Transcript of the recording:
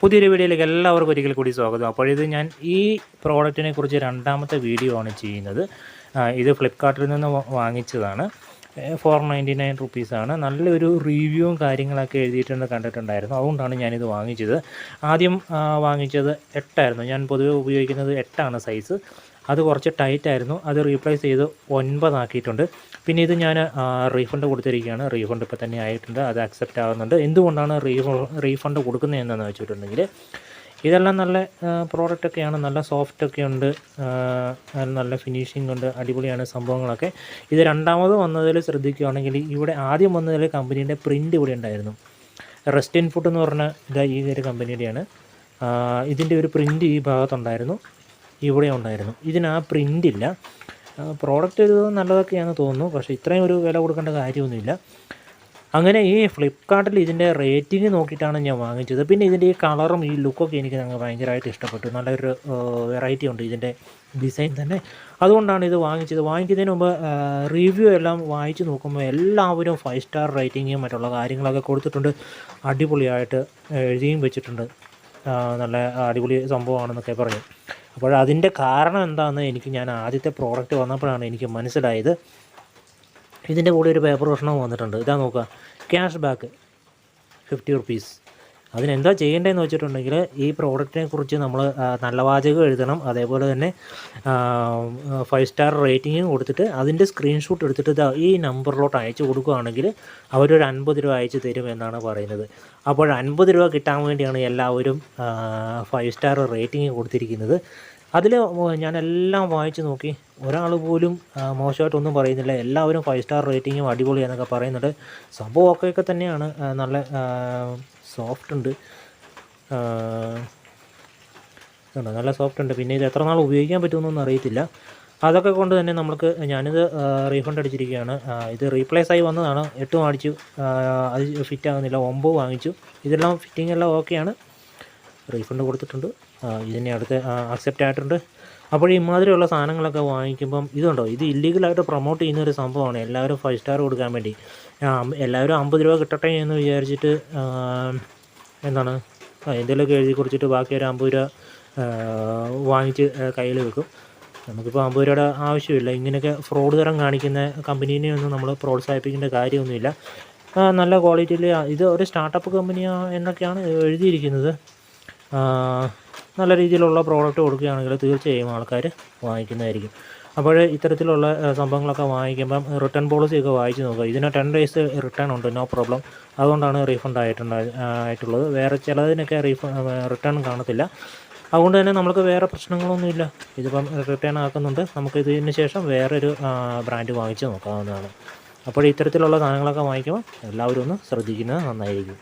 പുതിയൊരു വീഡിയോയിലേക്ക് എല്ലാവർക്കും ഒരിക്കൽ കൂടി സ്വാഗതം. അപ്പോഴിത് ഞാൻ ഈ പ്രോഡക്റ്റിനെ കുറിച്ച് രണ്ടാമത്തെ വീഡിയോ ആണ് ചെയ്യുന്നത്. ഇത് ഫ്ലിപ്കാർട്ടിൽ നിന്ന് വാങ്ങിച്ചതാണ്. 499 റുപ്പീസാണ്. നല്ലൊരു റിവ്യൂവും കാര്യങ്ങളൊക്കെ എഴുതിയിട്ടുണ്ട്, കണ്ടിട്ടുണ്ടായിരുന്നു. അതുകൊണ്ടാണ് ഞാനിത് വാങ്ങിച്ചത്. ആദ്യം വാങ്ങിച്ചത് 8 ഞാൻ പൊതുവെ ഉപയോഗിക്കുന്നത് 8 സൈസ്. അത് കുറച്ച് ടൈറ്റായിരുന്നു. അത് റീപ്ലേസ് ചെയ്ത് 9 ആക്കിയിട്ടുണ്ട്. പിന്നെ ഇത് ഞാൻ റീഫണ്ട് കൊടുത്തിരിക്കുകയാണ്. റീഫണ്ട് ഇപ്പോൾ തന്നെ ആയിട്ടുണ്ട്. അത് അക്സെപ്റ്റ് ആകുന്നുണ്ട്. എന്തുകൊണ്ടാണ് റീഫണ്ട് കൊടുക്കുന്നത് എന്താണെന്ന് വെച്ചിട്ടുണ്ടെങ്കിൽ, ഇതെല്ലാം നല്ല പ്രോഡക്റ്റൊക്കെയാണ്. നല്ല സോഫ്റ്റൊക്കെ ഉണ്ട്, നല്ല ഫിനിഷിംഗ് ഉണ്ട്, അടിപൊളിയാണ് സംഭവങ്ങളൊക്കെ. ഇത് രണ്ടാമത് വന്നതിൽ ശ്രദ്ധിക്കുകയാണെങ്കിൽ, ഇവിടെ ആദ്യം വന്നതിൽ കമ്പനീൻ്റെ പ്രിൻ്റ് ഇവിടെ ഉണ്ടായിരുന്നു. റെസ്റ്റ് ഇൻ ഫുഡ് എന്ന് പറഞ്ഞ ഈ ഒരു കമ്പനിയുടെയാണ്. ഇതിൻ്റെ ഒരു പ്രിൻ്റ് ഈ ഭാഗത്തുണ്ടായിരുന്നു, ഇവിടെ ഉണ്ടായിരുന്നു. ഇതിന് ആ പ്രിൻ്റില്ല. പ്രോഡക്റ്റ് ഒരു നല്ലതൊക്കെയാണെന്ന് തോന്നുന്നു, പക്ഷേ ഇത്രയും ഒരു വില കൊടുക്കേണ്ട കാര്യമൊന്നുമില്ല. അങ്ങനെ ഈ ഫ്ലിപ്കാർട്ടിൽ ഇതിൻ്റെ റേറ്റിംഗ് നോക്കിയിട്ടാണ് ഞാൻ വാങ്ങിച്ചത്. പിന്നെ ഇതിൻ്റെ ഈ കളറും ഈ ലുക്കൊക്കെ എനിക്ക് ഭയങ്കരമായിട്ട് ഇഷ്ടപ്പെട്ടു. നല്ലൊരു വെറൈറ്റി ഉണ്ട് ഇതിൻ്റെ ഡിസൈൻ തന്നെ. അതുകൊണ്ടാണ് ഇത് വാങ്ങിച്ചത്. വാങ്ങിക്കുന്നതിന് മുമ്പ് റിവ്യൂ എല്ലാം വായിച്ച് നോക്കുമ്പോൾ എല്ലാവരും 5 സ്റ്റാർ റേറ്റിങ്ങും മറ്റുള്ള കാര്യങ്ങളൊക്കെ കൊടുത്തിട്ടുണ്ട്. അടിപൊളിയായിട്ട് എഴുതിയും വെച്ചിട്ടുണ്ട്. നല്ല അടിപൊളി സംഭവമാണെന്നൊക്കെ പറഞ്ഞു. അപ്പോൾ അതിൻ്റെ കാരണം എന്താണെന്ന് ഞാൻ ആദ്യത്തെ പ്രോഡക്റ്റ് വന്നപ്പോഴാണ് എനിക്ക് മനസ്സിലായത്. ഇതിൻ്റെ കൂടെ ഒരു പേപ്പർ പ്രശ്നം വന്നിട്ടുണ്ട്. ഇതാ നോക്കുക, ക്യാഷ് ബാക്ക് 50 റുപ്പീസ്. അതിനെന്താ ചെയ്യേണ്ടതെന്ന് വെച്ചിട്ടുണ്ടെങ്കിൽ, ഈ പ്രോഡക്റ്റിനെ കുറിച്ച് നമ്മൾ നല്ല വാചകം എഴുതണം. അതേപോലെ തന്നെ 5 സ്റ്റാർ റേറ്റിംഗും കൊടുത്തിട്ട് അതിൻ്റെ സ്ക്രീൻഷോട്ട് എടുത്തിട്ട് ഈ നമ്പറിലോട്ട് അയച്ചു കൊടുക്കുകയാണെങ്കിൽ അവരൊരു 50 രൂപ അയച്ചു തരും എന്നാണ് പറയുന്നത്. അപ്പോൾ 50 രൂപ കിട്ടാൻ വേണ്ടിയാണ് എല്ലാവരും 5 സ്റ്റാർ റേറ്റിംഗ് കൊടുത്തിരിക്കുന്നത്. അതിൽ ഞാനെല്ലാം വായിച്ച് നോക്കി, ഒരാൾ പോലും മോശമായിട്ടൊന്നും പറയുന്നില്ല. എല്ലാവരും 5 സ്റ്റാർ റേറ്റിങ്ങും അടിപൊളിയാണെന്നൊക്കെ പറയുന്നുണ്ട്. സംഭവം ഒക്കെ തന്നെയാണ്. നല്ല സോഫ്റ്റ് ഉണ്ട്, നല്ല സോഫ്റ്റ് ഉണ്ട്. പിന്നെ ഇത് എത്ര നാൾ ഉപയോഗിക്കാൻ പറ്റുമെന്നൊന്നും അറിയത്തില്ല. അതൊക്കെ കൊണ്ട് തന്നെ ഞാനിത് റീഫണ്ട് അടിച്ചിരിക്കുകയാണ്. ഇത് റീപ്ലേസ് ആയി വന്നതാണ്. 8 അടിച്ചു, അത് ഫിറ്റ് ആകുന്നില്ല. 9 വാങ്ങിച്ചു. ഇതെല്ലാം ഫിറ്റിംഗ് എല്ലാം ഓക്കെയാണ്. റീഫണ്ട് കൊടുത്തിട്ടുണ്ട്. ഇതിനെ അടുത്ത് അക്സെപ്റ്റ് ആയിട്ടുണ്ട്. അപ്പോൾ ഇമാതിരിയുള്ള സാധനങ്ങളൊക്കെ വാങ്ങിക്കുമ്പം ഇതുണ്ടോ, ഇത് ഇല്ലീഗലായിട്ട് പ്രൊമോട്ട് ചെയ്യുന്നൊരു സംഭവമാണ്. എല്ലാവരും 5 സ്റ്റാർ കൊടുക്കാൻ വേണ്ടി എല്ലാവരും 50 രൂപ കിട്ടട്ടെ എന്ന് വിചാരിച്ചിട്ട് എന്തെങ്കിലുമൊക്കെ എഴുതി കുറിച്ചിട്ട് ബാക്കി ഒരു 50 രൂപ വാങ്ങിച്ച് കയ്യിൽ വെക്കും. നമുക്കിപ്പോൾ 50 രൂപയുടെ ആവശ്യമില്ല. ഇങ്ങനെയൊക്കെ ഫ്രോഡ് തരം കാണിക്കുന്ന കമ്പനീനെ ഒന്നും നമ്മൾ പ്രോത്സാഹിപ്പിക്കേണ്ട കാര്യമൊന്നുമില്ല. നല്ല ക്വാളിറ്റിയിൽ ഇത് ഒരു സ്റ്റാർട്ടപ്പ് കമ്പനിയാണ് എന്നൊക്കെയാണ് എഴുതിയിരിക്കുന്നത്. നല്ല രീതിയിലുള്ള പ്രോഡക്റ്റ് കൊടുക്കുകയാണെങ്കിൽ തീർച്ചയായും ആൾക്കാർ വാങ്ങിക്കുന്നതായിരിക്കും. അപ്പോൾ ഇത്തരത്തിലുള്ള സംഭവങ്ങളൊക്കെ വാങ്ങിക്കുമ്പം റിട്ടേൺ പോളിസിയൊക്കെ വായിച്ച് നോക്കുക. ഇതിന് 10 ഡേയ്സ് റിട്ടേൺ ഉണ്ട്, നോ പ്രോബ്ലം. അതുകൊണ്ടാണ് റീഫണ്ട് ആയിട്ടുള്ളത്. വേറെ ചിലതിനൊക്കെ റിട്ടേൺ കാണത്തില്ല. അതുകൊണ്ട് തന്നെ നമുക്ക് വേറെ പ്രശ്നങ്ങളൊന്നുമില്ല. ഇതിപ്പം റിട്ടേൺ ആക്കുന്നുണ്ട്. നമുക്ക് ഇതിന് ശേഷം വേറൊരു ബ്രാൻഡ് വാങ്ങിച്ച് നോക്കാവുന്നതാണ്. അപ്പോൾ ഇത്തരത്തിലുള്ള സാധനങ്ങളൊക്കെ വാങ്ങിക്കുമ്പോൾ എല്ലാവരും ഒന്ന് ശ്രദ്ധിക്കുന്നത് നന്നായിരിക്കും.